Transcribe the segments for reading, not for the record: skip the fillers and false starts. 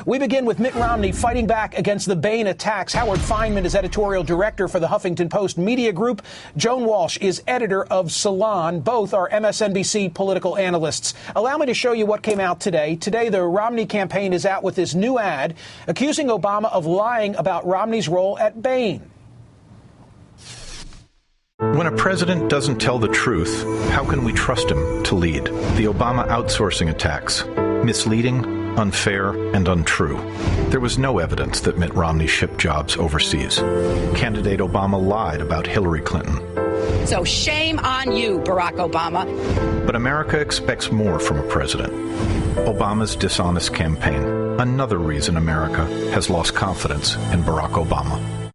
We begin with Mitt Romney fighting back against the Bain attacks. Howard Fineman is editorial director for the Huffington Post Media Group. Joan Walsh is editor of Salon. Both are MSNBC political analysts. Allow me to show you what came out today. Today, the Romney campaign is out with this new ad accusing Obama of lying about Romney's role at Bain. When a president doesn't tell the truth, how can we trust him to lead? The Obama outsourcing attacks, misleading, unfair, and untrue. There was no evidence that Mitt Romney shipped jobs overseas. Candidate Obama lied about Hillary Clinton. So shame on you, Barack Obama. But America expects more from a president. Obama's dishonest campaign, another reason America has lost confidence in Barack Obama.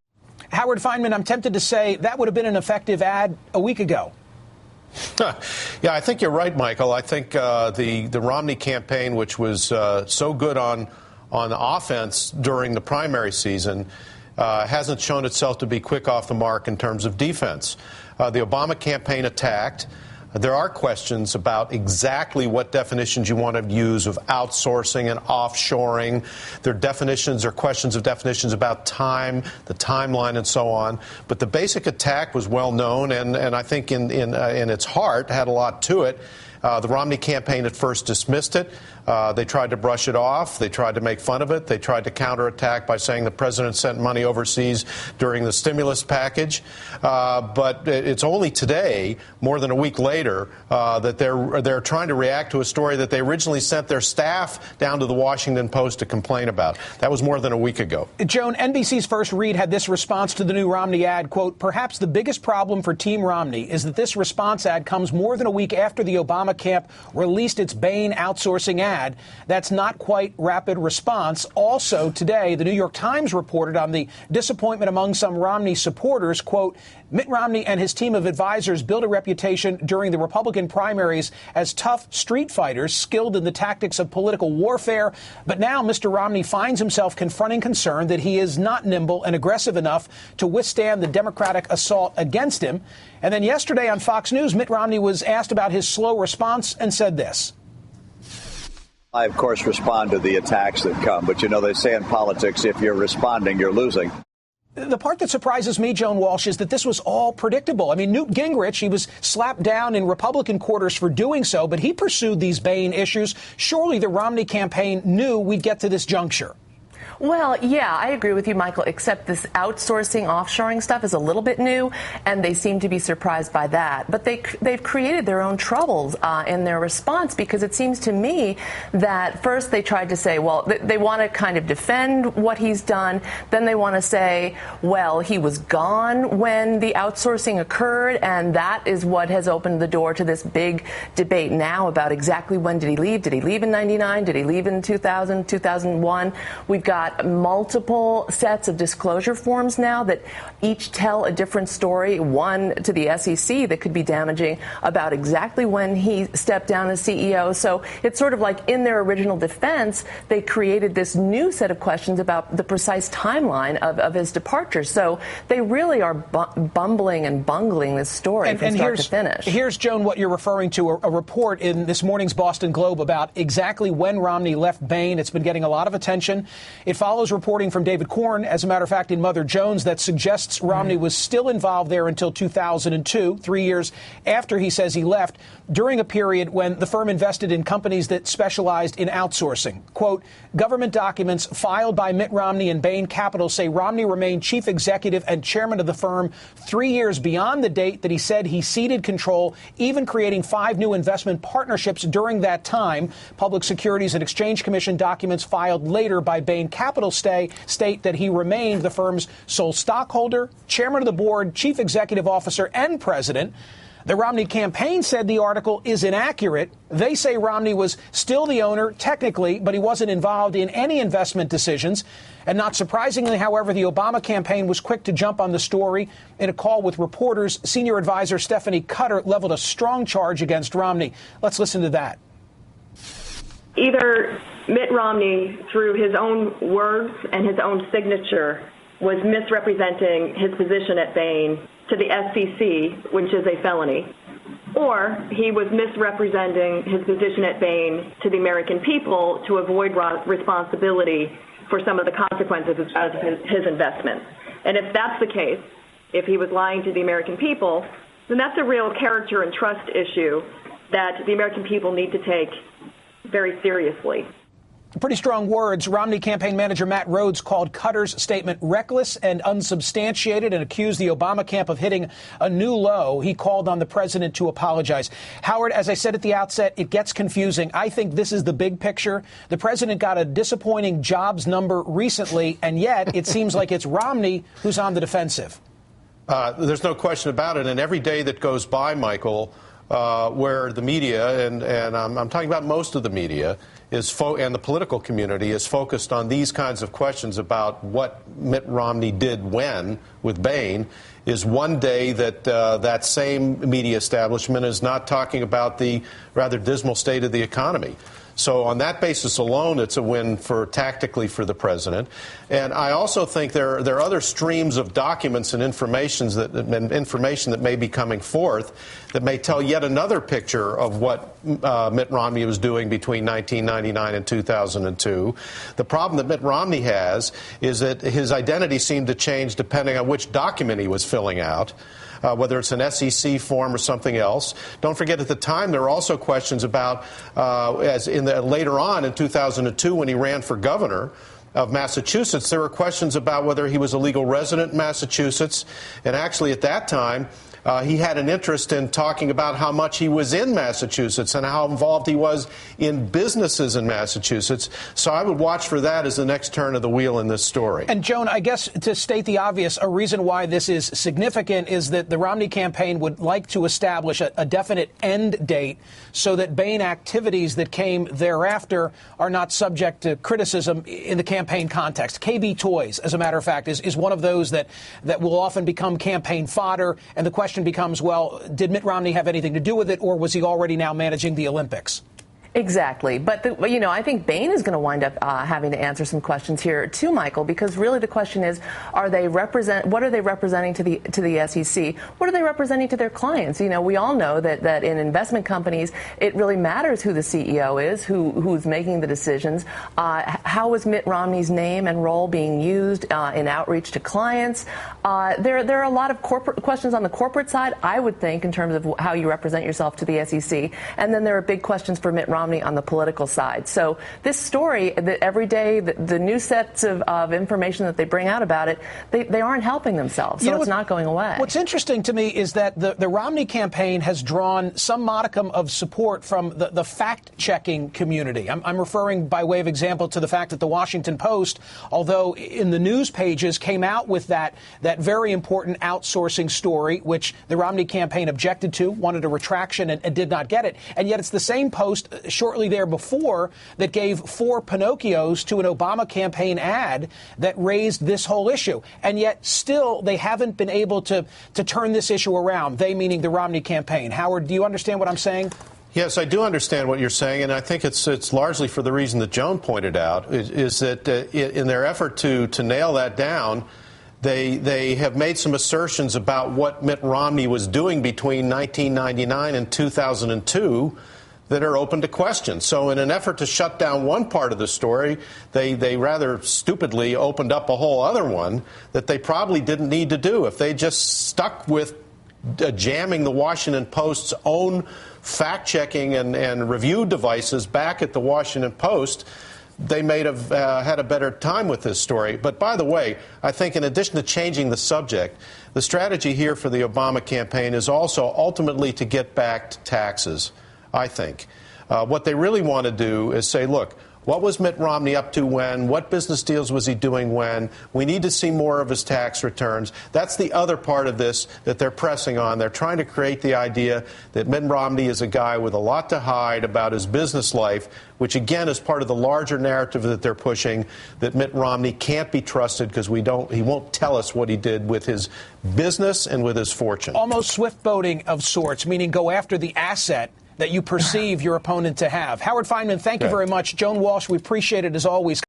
Howard Fineman, I'm tempted to say that would have been an effective ad a week ago. Yeah, I think you're right, Michael. I think the Romney campaign, which was so good on offense during the primary season, hasn't shown itself to be quick off the mark in terms of defense. The Obama campaign attacked. There are questions about exactly what definitions you want to use of outsourcing and offshoring. There are definitions or questions of definitions about time, the timeline, and so on. But the basic attack was well known, and I think in its heart had a lot to it. The Romney campaign at first dismissed it. They tried to brush it off. They tried to make fun of it. They tried to counterattack by saying the president sent money overseas during the stimulus package. But it's only today, more than a week later, that they're trying to react to a story that they originally sent their staff down to the Washington Post to complain about. That was more than a week ago. Joan, NBC's First Read had this response to the new Romney ad, quote, "Perhaps the biggest problem for Team Romney is that this response ad comes more than a week after the Obama camp released its Bain outsourcing ad. That's not quite rapid response." Also today, the New York Times reported on the disappointment among some Romney supporters. Quote, "Mitt Romney and his team of advisors built a reputation during the Republican primaries as tough street fighters skilled in the tactics of political warfare. But now Mr. Romney finds himself confronting concern that he is not nimble and aggressive enough to withstand the Democratic assault against him." And then yesterday on Fox News, Mitt Romney was asked about his slow response and said this. I, of course, respond to the attacks that come. But, you know, they say in politics, if you're responding, you're losing. The part that surprises me, Joan Walsh, is that this was all predictable. I mean, Newt Gingrich, he was slapped down in Republican quarters for doing so, but he pursued these Bain issues. Surely the Romney campaign knew we'd get to this juncture. Well, yeah, I agree with you, Michael, except this outsourcing, offshoring stuff is a little bit new, and they seem to be surprised by that. But they've created their own troubles in their response, because it seems to me that first they tried to say, well, they want to kind of defend what he's done. Then they want to say, well, he was gone when the outsourcing occurred, and that is what has opened the door to this big debate now about exactly when did he leave. Did he leave in 99? Did he leave in 2000, 2001? We've got multiple sets of disclosure forms now that each tell a different story, one to the SEC that could be damaging about exactly when he stepped down as CEO. So it's sort of like in their original defense, they created this new set of questions about the precise timeline of his departure. So they really are bumbling and bungling this story from start to finish. Here's, Joan, what you're referring to, a report in this morning's Boston Globe about exactly when Romney left Bain. It's been getting a lot of attention. It follows reporting from David Korn, as a matter of fact, in Mother Jones, that suggests Romney was still involved there until 2002, 3 years after he says he left, during a period when the firm invested in companies that specialized in outsourcing. Quote, "Government documents filed by Mitt Romney and Bain Capital say Romney remained chief executive and chairman of the firm 3 years beyond the date that he said he ceded control, even creating 5 new investment partnerships during that time." Public Securities and Exchange Commission documents filed later by Bain Capital state that he remained the firm's sole stockholder, chairman of the board, chief executive officer, and president. The Romney campaign said the article is inaccurate. They say Romney was still the owner, technically, but he wasn't involved in any investment decisions. And not surprisingly, however, the Obama campaign was quick to jump on the story. In a call with reporters, senior advisor Stephanie Cutter leveled a strong charge against Romney. Let's listen to that. Either Mitt Romney, through his own words and his own signature, was misrepresenting his position at Bain to the SEC, which is a felony, or he was misrepresenting his position at Bain to the American people to avoid responsibility for some of the consequences of his investments. And if that's the case, if he was lying to the American people, then that's a real character and trust issue that the American people need to take very seriously. Pretty strong words. Romney campaign manager Matt Rhodes called Cutter's statement reckless and unsubstantiated and accused the Obama camp of hitting a new low. He called on the president to apologize. Howard, as I said at the outset, it gets confusing. I think this is the big picture. The president got a disappointing jobs number recently, and yet it seems like it's Romney who's on the defensive. There's no question about it. And every day that goes by, Michael, where the media, and I'm talking about most of the media, and the political community is focused on these kinds of questions about what Mitt Romney did when with Bain, is one day that that same media establishment is not talking about the rather dismal state of the economy. So on that basis alone, it's a win tactically for the president. And I also think there are other streams of documents and information that may be coming forth that may tell yet another picture of what Mitt Romney was doing between 1999 and 2002. The problem that Mitt Romney has is that his identity seemed to change depending on which document he was filling out. Whether it's an SEC form or something else. Don't forget, at the time, there were also questions about, later on in 2002, when he ran for governor of Massachusetts, there were questions about whether he was a legal resident in Massachusetts. And actually, at that time, he had an interest in talking about how much he was in Massachusetts and how involved he was in businesses in Massachusetts. So I would watch for that as the next turn of the wheel in this story. And, Joan, I guess to state the obvious, a reason why this is significant is that the Romney campaign would like to establish a definite end date so that Bain activities that came thereafter are not subject to criticism in the campaign context. KB Toys, as a matter of fact, is one of those that will often become campaign fodder. And the question becomes, well, did Mitt Romney have anything to do with it, or was he already now managing the Olympics? Exactly. But, I think Bain is going to wind up having to answer some questions here, too, Michael, because really the question is, what are they representing to the SEC? What are they representing to their clients? We all know that in investment companies, it really matters who the CEO is, who's making the decisions. How is Mitt Romney's name and role being used in outreach to clients? There are a lot of corporate questions on the corporate side, I would think, in terms of how you represent yourself to the SEC. And then there are big questions for Mitt Romney on the political side. So this story, every day, the new sets of information that they bring out about it, they aren't helping themselves. So it's not going away. What's interesting to me is that the Romney campaign has drawn some modicum of support from the fact-checking community. I'm referring, by way of example, to the fact that the Washington Post, although in the news pages, came out with that very important outsourcing story, which the Romney campaign objected to, wanted a retraction, and did not get it. And yet it's the same Post shortly there before that gave 4 Pinocchios to an Obama campaign ad that raised this whole issue. And yet still they haven't been able to turn this issue around, they meaning the Romney campaign. Howard, do you understand what I'm saying? Yes, I do understand what you're saying, and I think it's largely for the reason that Joan pointed out, is that in their effort to nail that down, they have made some assertions about what Mitt Romney was doing between 1999 and 2002 that are open to question. So in an effort to shut down one part of the story, they rather stupidly opened up a whole other one that they probably didn't need to do. If they just stuck with jamming the Washington Post's own fact-checking and review devices back at the Washington Post, they may have had a better time with this story. But by the way, I think in addition to changing the subject, the strategy here for the Obama campaign is also ultimately to get back to taxes. I think. What they really want to do is say, look, what was Mitt Romney up to when? What business deals was he doing when? We need to see more of his tax returns. That's the other part of this that they're pressing on. They're trying to create the idea that Mitt Romney is a guy with a lot to hide about his business life, which, again, is part of the larger narrative that they're pushing, that Mitt Romney can't be trusted because he won't tell us what he did with his business and with his fortune. Almost swift boating of sorts, meaning go after the asset that you perceive your opponent to have. Howard Fineman, thank you very much. Joan Walsh, we appreciate it as always.